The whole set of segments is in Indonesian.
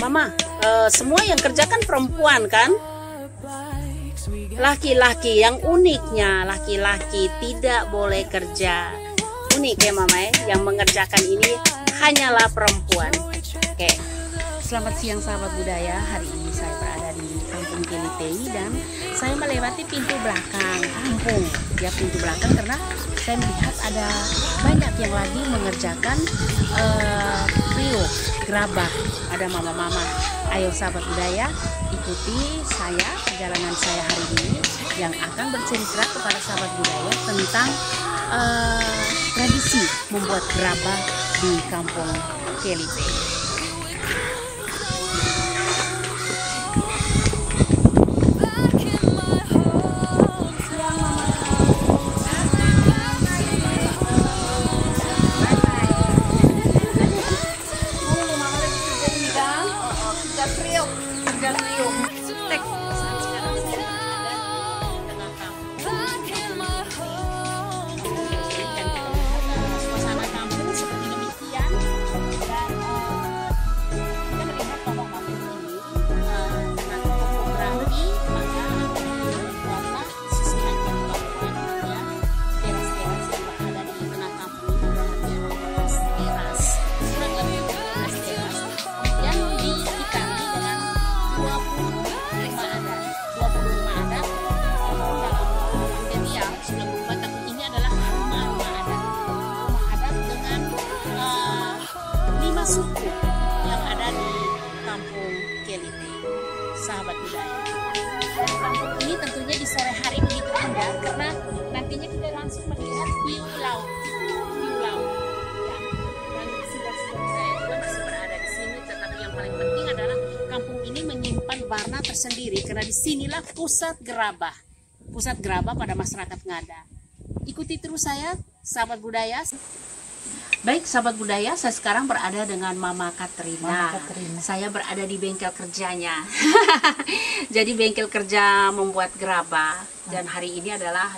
Mama, semua yang kerja kan perempuan kan? Laki-laki, yang uniknya laki-laki tidak boleh kerja. Unik ya Mama ya, yang mengerjakan ini hanyalah perempuan. Oke. Selamat siang sahabat budaya. Hari ini saya berada di Kampung Kelitei dan saya melewati pintu belakang kampung. Ya, pintu belakang karena saya melihat ada banyak yang lagi mengerjakan priuk, gerabah. Ada mama-mama. Ayo sahabat budaya, ikuti saya perjalanan saya hari ini yang akan bercerita kepada sahabat budaya tentang tradisi membuat gerabah di Kampung Kelitei. Suku yang ada di Kampung Kelitei, sahabat budaya. Dan kampung ini tentunya di sore hari begitu indah karena nantinya kita langsung melihat view laut, ya. Dan sudah saya juga masih berada di sini, tetapi yang paling penting adalah kampung ini menyimpan warna tersendiri karena disinilah pusat gerabah pada masyarakat Ngada. Ikuti terus saya, sahabat budaya. Baik sahabat budaya, saya sekarang berada dengan Mama Katrina. Saya berada di bengkel kerjanya. Jadi bengkel kerja membuat gerabah. Dan hari ini adalah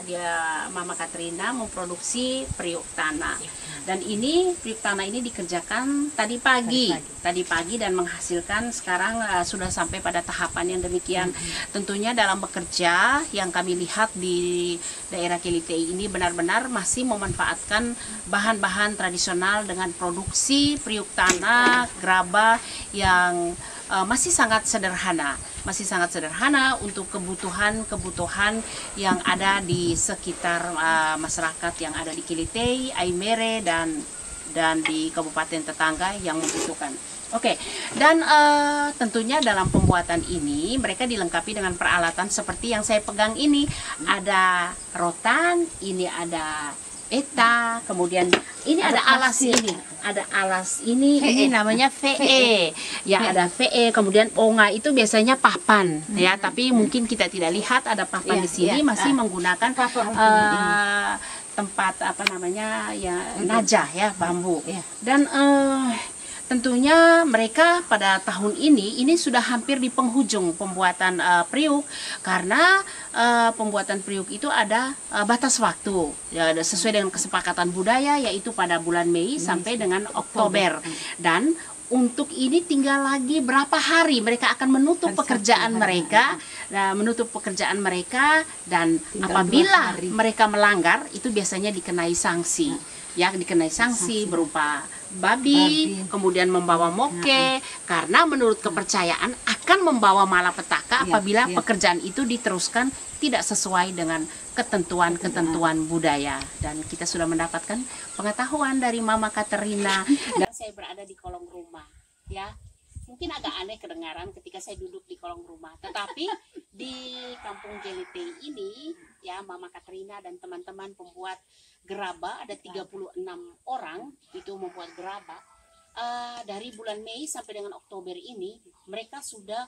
Mama Katrina memproduksi priuk tanah. Dan ini priuk tanah ini dikerjakan tadi pagi dan menghasilkan sekarang sudah sampai pada tahapan yang demikian. Tentunya dalam bekerja yang kami lihat di daerah Kelitei ini benar-benar masih memanfaatkan bahan-bahan tradisional dengan produksi priuk tanah, gerabah yang masih sangat sederhana untuk kebutuhan yang ada di sekitar masyarakat yang ada di Kelitei, Aimere dan di kabupaten tetangga yang membutuhkan. Oke, dan tentunya dalam pembuatan ini mereka dilengkapi dengan peralatan seperti yang saya pegang ini. Ada rotan, ini ada eta, kemudian ini ada alas ini namanya VE ya, ada VE, kemudian onga itu biasanya papan ya, tapi mungkin kita tidak lihat ada papan di sini, masih menggunakan tempat apa namanya ya, najah ya, bambu. Dan tentunya mereka pada tahun ini sudah hampir di penghujung pembuatan priuk karena pembuatan priuk itu ada batas waktu ya, sesuai dengan kesepakatan budaya, yaitu pada bulan Mei sampai dengan Oktober. Dan untuk ini tinggal lagi berapa hari mereka akan menutup pekerjaan mereka, dan apabila mereka melanggar itu biasanya dikenai sanksi. Ya, dikenai sanksi berupa babi, kemudian membawa moke, karena menurut kepercayaan akan membawa malapetaka apabila pekerjaan itu diteruskan tidak sesuai dengan ketentuan budaya. Dan kita sudah mendapatkan pengetahuan dari Mama Katrina. Dan saya berada di kolong rumah, ya. Mungkin agak aneh kedengaran ketika saya duduk di kolong rumah, tetapi di Kampung Kelitei ini ya, Mama Katrina dan teman-teman pembuat gerabah ada 36 orang itu membuat gerabah. Dari bulan Mei sampai dengan Oktober ini mereka sudah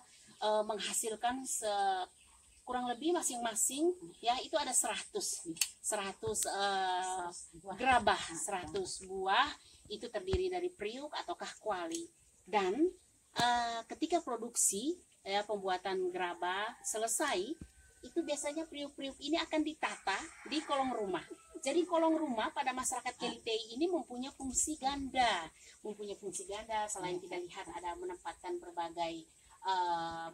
menghasilkan kurang lebih masing-masing ya itu ada 100 gerabah, 100 buah itu terdiri dari priuk ataukah kuali. Dan ketika produksi ya, pembuatan gerabah selesai, itu biasanya priuk-priuk ini akan ditata di kolong rumah Jadi kolong rumah pada masyarakat Kelitei ini mempunyai fungsi ganda. Selain kita lihat ada menempatkan berbagai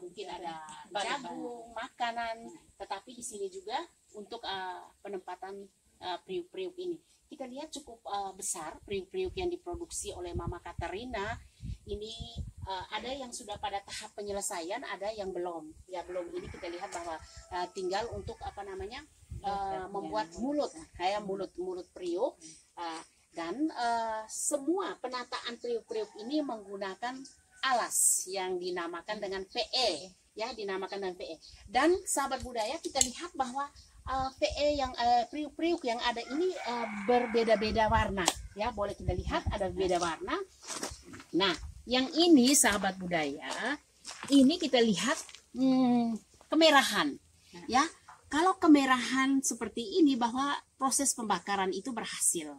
mungkin ada jagung, makanan, tetapi di sini juga untuk penempatan periuk-periuk ini. Kita lihat cukup besar periuk-periuk yang diproduksi oleh Mama Katarina. Ini ada yang sudah pada tahap penyelesaian, ada yang belum. Ya belum. Ini kita lihat bahwa tinggal untuk membuat mulut periuk. Dan semua penataan periuk-periuk ini menggunakan alas yang dinamakan dengan PE, ya, Dan sahabat budaya, kita lihat bahwa PE yang periuk-periuk yang ada ini berbeda-beda warna, ya, boleh kita lihat ada beda warna. Nah, yang ini sahabat budaya, ini kita lihat kemerahan, ya. Kalau kemerahan seperti ini bahwa proses pembakaran itu berhasil.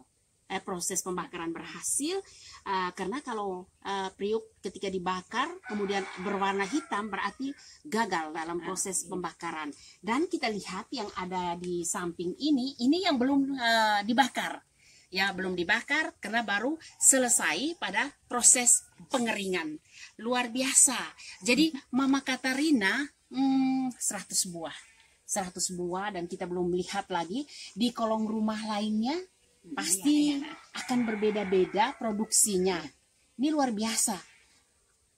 Karena kalau periuk ketika dibakar kemudian berwarna hitam berarti gagal dalam proses pembakaran. Dan kita lihat yang ada di samping ini yang belum dibakar. Ya, belum dibakar karena baru selesai pada proses pengeringan. Luar biasa. Jadi Mama Katarina 100 buah dan kita belum melihat lagi di kolong rumah lainnya. Pasti akan berbeda-beda produksinya. Ini luar biasa.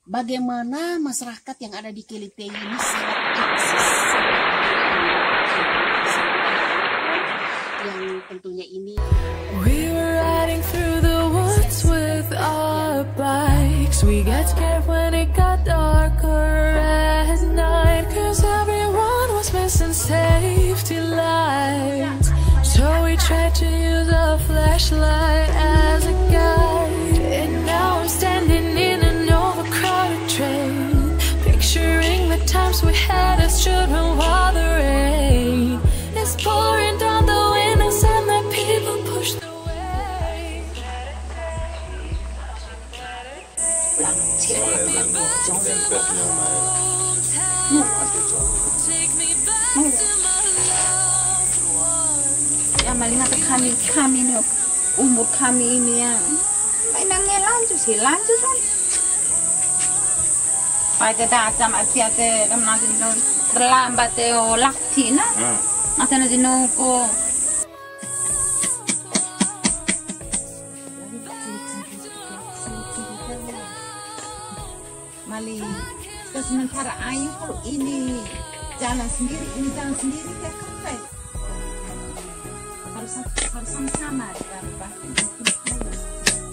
Bagaimana masyarakat yang ada di Kelitei ini sangat eksis. Yang tentunya ini. We were riding through the woods with our bikes. We got scared when it got darker at night. Cause everyone was missing safety lights. So we tried to use a flashlight as a guide. And now I'm standing in an overcrowded train, picturing the times we had as children while the rain is pouring down the windows and the people pushed away. Take me back to my loved ones. Ya malingat kami ini umur kami ini ya mainannya lanjut kan pada datang ati-ati nanti terlambat laktina nanti nunggu mali sementara ayu kalau ini jalan sendiri ya kafe harus sama-sama.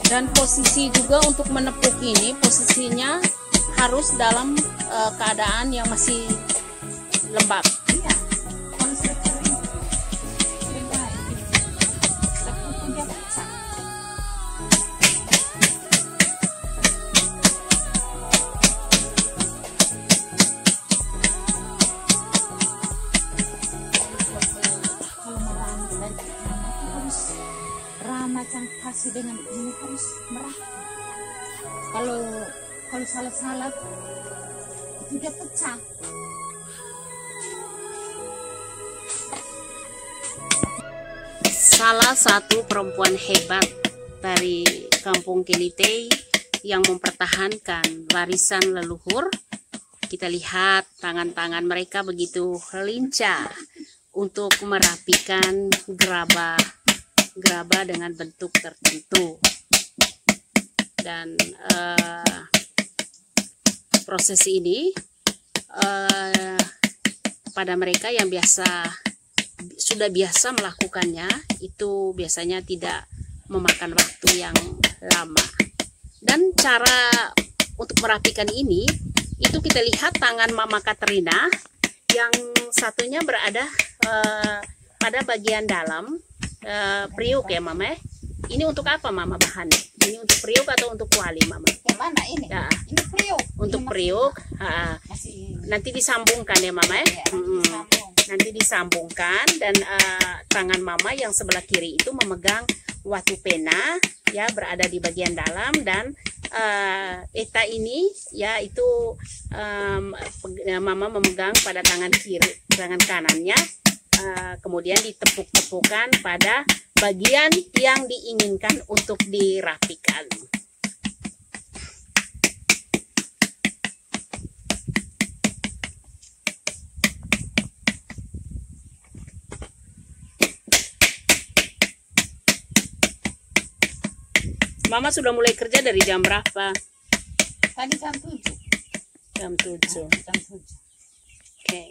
Dan posisi juga untuk menepuk ini, posisinya harus dalam keadaan yang masih lembab. Iya, kalau sudah kering, tepuk dia pecah. Macam kasih dengan ini harus merata. Kalau salah itu dia pecah. Salah satu perempuan hebat dari Kampung Kelitei yang mempertahankan warisan leluhur. Kita lihat tangan-tangan mereka begitu lincah untuk merapikan gerabah dengan bentuk tertentu. Dan proses ini pada mereka yang sudah biasa melakukannya itu biasanya tidak memakan waktu yang lama. Dan cara untuk merapikan ini itu kita lihat tangan Mama Katarina yang satunya berada pada bagian dalam periuk ya Mama. Ini untuk apa Mama bahannya? Ini untuk periuk atau untuk kuali Mama? Yang mana ini? Ya. Ini periuk. Untuk periuk. Nanti disambungkan ya Mama ya. Nanti disambungkan dan tangan Mama yang sebelah kiri itu memegang watu pena ya, berada di bagian dalam, dan eta ini ya itu Mama memegang pada tangan kanannya. Kemudian ditepuk-tepukan pada bagian yang diinginkan untuk dirapikan. Mama sudah mulai kerja dari jam berapa? Tadi jam 7. Jam 7. Jam 7. Oke.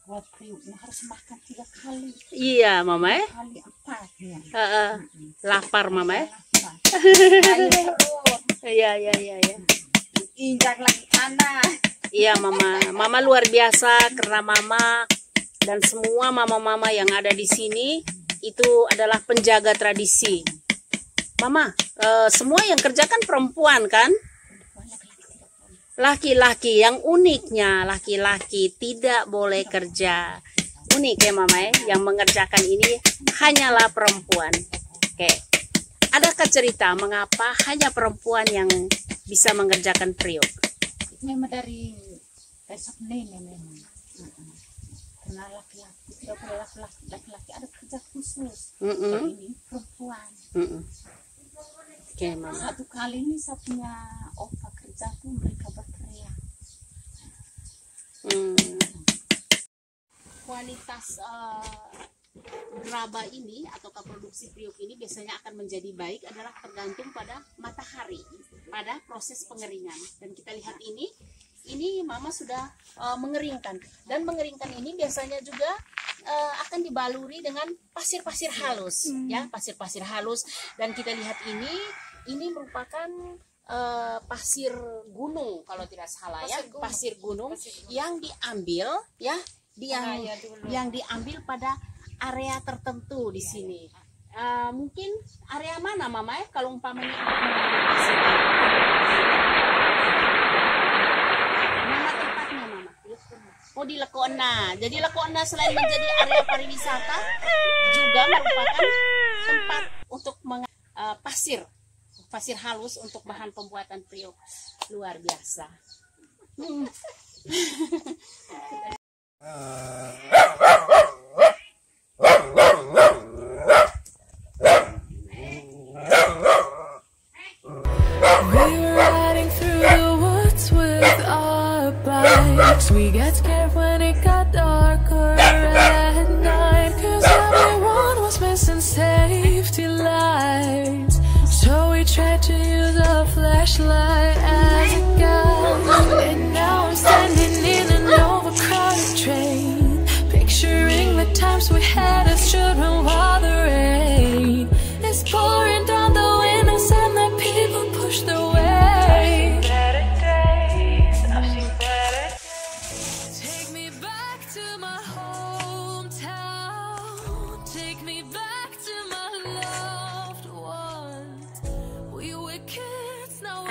Buat priuknya harus makan 3 kali. Iya, Mama ya. Kali 4 ya. Lapar, Mama ya. Ayo terus. Iya. Injak lagi tanah. Iya, Mama. Mama luar biasa karena Mama dan semua mama-mama yang ada di sini itu adalah penjaga tradisi. Mama, semua yang kerja kan perempuan kan? Laki-laki, yang uniknya laki-laki tidak boleh kerja. Unik ya Mama ya, yang mengerjakan ini hanyalah perempuan. Oke. Adakah cerita mengapa hanya perempuan yang bisa mengerjakan periuk? Memang dari besok nenek memang. Karena laki-laki tidak boleh laki-laki ada kerja khusus. Kalau ini perempuan. Oke, Mama. Satu kali ini saya punya opa kerja tuh mereka berteriak. Kualitas gerabah ini atau produksi periuk ini biasanya akan menjadi baik adalah tergantung pada matahari, pada proses pengeringan. Dan kita lihat ini Mama sudah mengeringkan, dan mengeringkan ini biasanya juga akan dibaluri dengan pasir-pasir halus, ya, pasir-pasir halus. Dan kita lihat ini merupakan pasir gunung kalau tidak salah, pasir gunung yang diambil, ya, yang diambil pada area tertentu di sini. Mungkin area mana Mama ya kalau umpamanya pasir? Mana tempatnya Mama? Oh, di Lekona. Jadi Lekona selain menjadi area pariwisata juga merupakan tempat untuk pasir halus untuk bahan pembuatan periuk. Luar biasa. We get scared when it got darker at night, 'cause everyone was missing safety lights. So we tried to use a flashlight as a guide, and now I'm standing in an overcrowded train, picturing the times we had as children while the rain is pouring down the windows and the people push their way.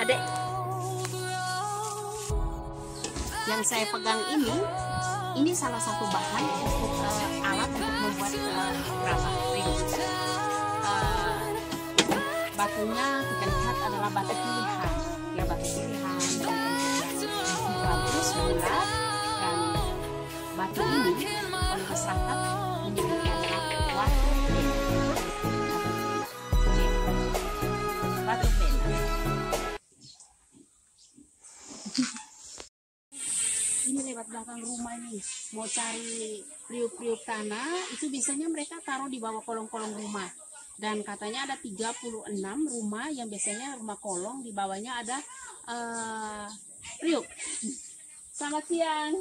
Adek, yang saya pegang ini salah satu bahan untuk alat untuk membuat gerabah periuk. Batunya kita lihat adalah batu pilihan, ya, batu pilihan dan bagus bulat, dan batu ini oleh masyarakat menyebutnya adalah batu pena. Batu pena. Ini lewat belakang rumah nih, mau cari periuk-periuk tanah, itu biasanya mereka taruh di bawah kolong-kolong rumah. Dan katanya ada 36 rumah yang biasanya rumah kolong, di bawahnya ada periuk. Selamat siang.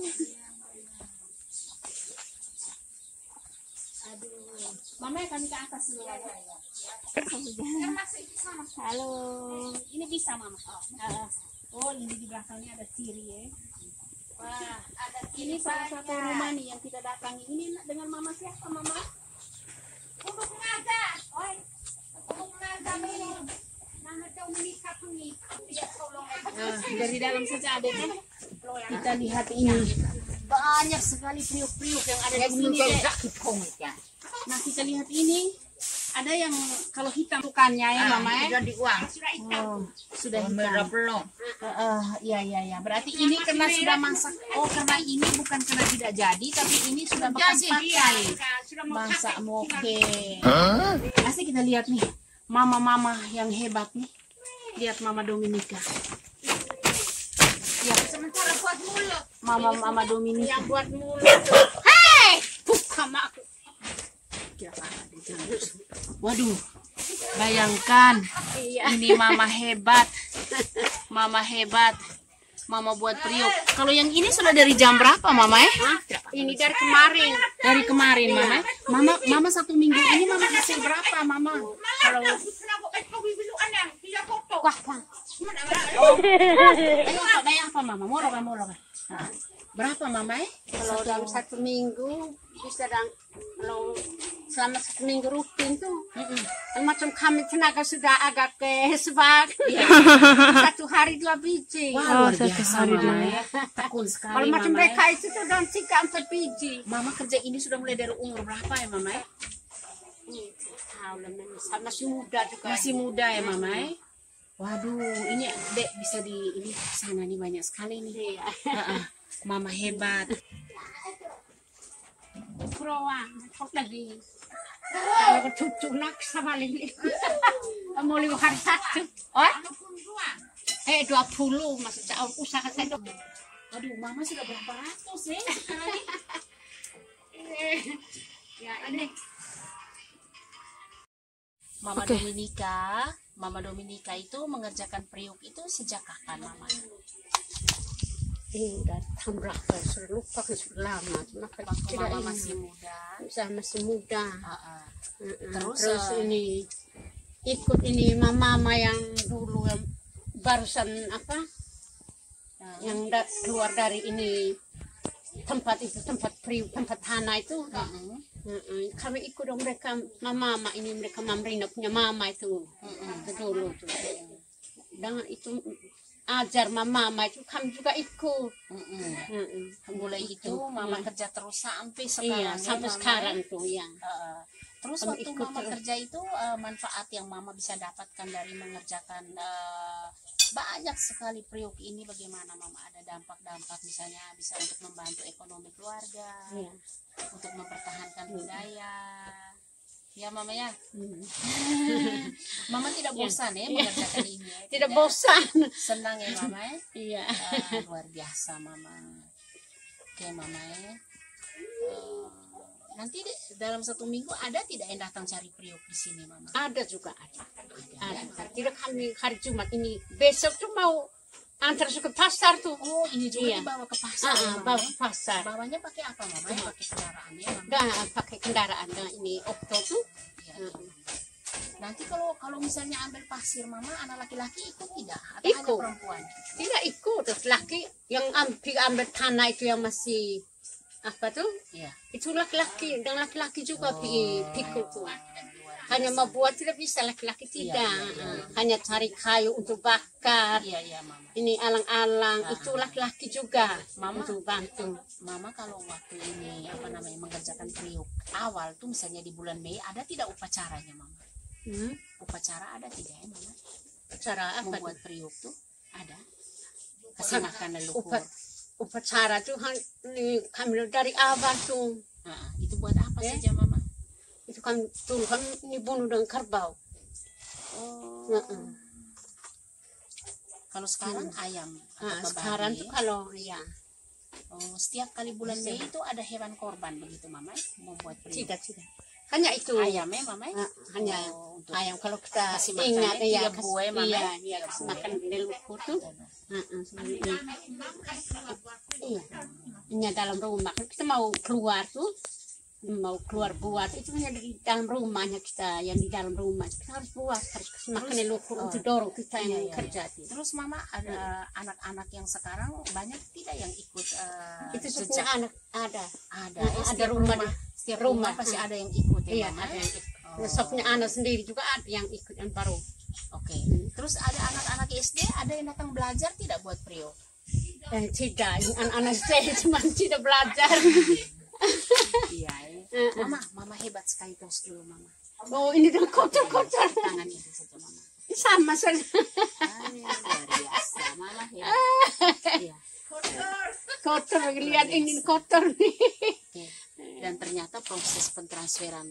Aduh, Mama kami ke atas dulu. Halo, ini bisa Mama. Oh, ini di belakangnya ada ciri ya. Wah, ini salah satu rumah nih yang kita datangi. Ini dengan Mama siapa, Mama? Untuk mengajar. Oi. Untuk mengajar minum. Nama jauh menikah pengi. Dari dalam saja ada kan? Kita lihat ini. Banyak sekali periuk-periuk yang ada di sini. Nah, kita lihat ini. Ada yang kalau hitam bukannya ya mama ya? Sudah di uang. Oh, sudah Merah hitam. belum. Iya. Berarti ini karena sudah masak. Oh, karena ini bukan karena tidak jadi, tapi ini sudah bekas pakai. Masak oke. Pasti kita lihat nih, mama-mama yang hebat nih. Lihat Mama Dominika. Ya, Sementara buat mulut. Mama Dominika. Yang buat mulut. Hei! Sama aku. Waduh, bayangkan Iya. ini mama hebat, mama buat periuk. Kalau yang ini sudah dari jam berapa mama ya? Ini dari kemarin. Dari kemarin mama 1 minggu ini mama hasil berapa mama? Kalau Wah, Bang. kayak apa mama? Murah kan? Berapa mama ya? Kalau dalam 1 minggu bisa kalau selama 1 minggu rutin tuh macam kami tenaga sudah agak sebab 1 hari 2 biji. Wah, luar 1 biasa hari mama dulu. ya. Tekun sekali Kalau macam mama mereka ya. itu tuh dalam 3-4 biji. Mama kerja ini sudah mulai dari umur berapa ya mama ya? Tahu lah, masih muda juga. Masih muda ya mama ya? Waduh, ini dek bisa di ini sana nih banyak sekali nih. Iya. Mama hebat. Kurang, kok lagi. Kalau cucu nak sama lagi. Mau 5 hari 1. Oh? 20 masih jauh usaha saya. Waduh, mama sudah berapa ratus ya sekali? Ya ini Mama Dominika itu mengerjakan periuk itu sejak kapan mama? udah tahun berapa? Sudah lupa sudah lama. Waktu Tidak mama ingat. masih muda. Masih muda. Terus, Terus ini ikut ini mama yang dulu yang barusan apa? Yang keluar dari ini tempat periuk, tempat tanah itu. Kami ikut dong mereka mama ini mereka Mamrina punya mama itu dulu tuh. Dan itu ajar mama itu kami juga ikut. Mulai itu mama kerja terus sampai sekarang. Iya, ya, sampai Mama, sekarang ya? tuh ya. Terus Kami waktu ikut mama terus. kerja itu manfaat yang mama bisa dapatkan dari mengerjakan banyak sekali periuk ini bagaimana mama? Ada dampak-dampak misalnya bisa untuk membantu ekonomi keluarga, Iya. untuk mempertahankan budaya. Ya mama ya. Mama tidak bosan ya mengerjakan ini. Ya? Tidak bosan. Senang ya mama ya. Iya. Luar biasa mama. Oke mama ya. Nanti dalam 1 minggu ada tidak yang datang cari periuk di sini mama? Ada juga ada. Tidak kami hari Jumat ini besok tuh mau antar ke pasar tuh. Oh ini juga Iya. dibawa ke pasar ya, Mama, Bawa ya? ke pasar. Bawanya pakai apa mama? Pakai kendaraannya mama? Dan pakai kendaraan dan ini okto tuh. Iya. Nanti kalau misalnya ambil pasir mama, anak laki-laki ikut tidak? Atau hanya Ikut. perempuan? Tidak ikut. Terus laki yang ambil tanah itu yang masih apa tuh? Iya. Itu laki-laki dan laki-laki juga pikul tuh. Luar Hanya biasa. membuat tidak bisa laki-laki tidak. iya. Hanya cari kayu untuk bakar. Iya mama. Ini alang-alang itu laki-laki juga Mama. untuk bantu. Mama kalau waktu ini apa namanya mengerjakan periuk awal tuh misalnya di bulan Mei ada tidak upacaranya mama? Upacara ada tidak ya mama? Cara apa? Membuat periuk tuh ada? Kasih makan leluhur. Upacara tuh kami dari awal tuh. Nah, itu buat apa Ya. saja mama? Itu kan dulu kan dibunuh dengan kerbau. Oh. Kalau sekarang ayam atau babi. Sekarang tuh kalau ya Oh, setiap kali bulan Mei itu ada hewan korban begitu mama membuat periuk. tidak. Hanya itu. Ayamnya mama? Hanya Oh, untuk ayam kalau kita kasih ingat makannya ya 3 buah mama. iya kasih makan leluhur tuh. Iya. Hanya dalam rumah kita mau keluar tuh buat itu hanya di dalam rumahnya kita yang di dalam rumah kita harus buat harus kasih makan leluhur untuk dorong kita yang kerja. Terus mama ada anak-anak yang sekarang banyak tidak yang ikut Itu sejak semua anak ada. setiap rumah setiap rumah pasti ada yang ikut ya Iya, mama? ada yang ikut. Besoknya anak sendiri juga ada yang ikut yang baru. Oke. Terus ada anak-anak SD ada yang datang belajar tidak buat periuk? Tidak, anak-anak saya cuma tidak belajar. Iya. Mama hebat sekali terus dulu mama. Oh, ini tuh kotor-kotor. Tangan itu saja Mama. Sama saja. Luar biasa, Mama ya. Iya. Kotor, lihat ini kotor nih. Oke. Dan ternyata proses pentransferan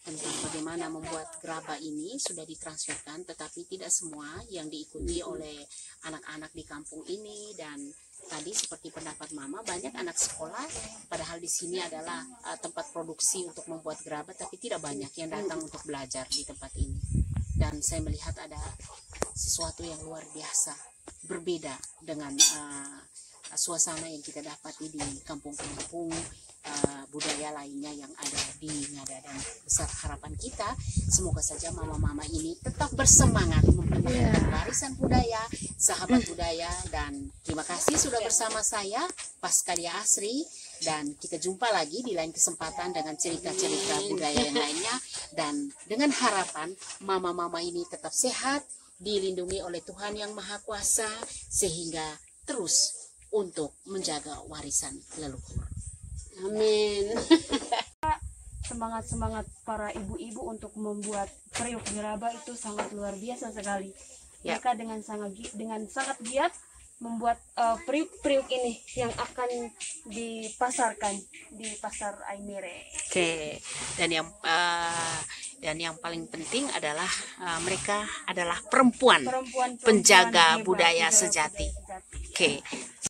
tentang bagaimana membuat gerabah ini sudah ditransferkan, tetapi tidak semua yang diikuti oleh anak-anak di kampung ini. Dan tadi seperti pendapat Mama, banyak anak sekolah, padahal di sini adalah tempat produksi untuk membuat gerabah, tapi tidak banyak yang datang untuk belajar di tempat ini. Dan saya melihat ada sesuatu yang luar biasa, berbeda dengan suasana yang kita dapati di kampung-kampung budaya lainnya yang ada di Ngada. Dan besar harapan kita, semoga saja mama-mama ini tetap bersemangat mempertahankan warisan budaya, sahabat budaya. Dan terima kasih sudah bersama saya, Paskalia Asri, dan kita jumpa lagi di lain kesempatan dengan cerita-cerita budaya yang lainnya. Dan dengan harapan mama-mama ini tetap sehat, dilindungi oleh Tuhan Yang Maha Kuasa, sehingga terus untuk menjaga warisan leluhur. Amin. Semangat-semangat para ibu-ibu untuk membuat periuk gerabah itu sangat luar biasa sekali. Mereka dengan sangat giat membuat periuk-periuk ini yang akan dipasarkan di pasar Aimere. Oke, dan yang paling penting adalah mereka adalah perempuan penjaga budaya sejati. Oke.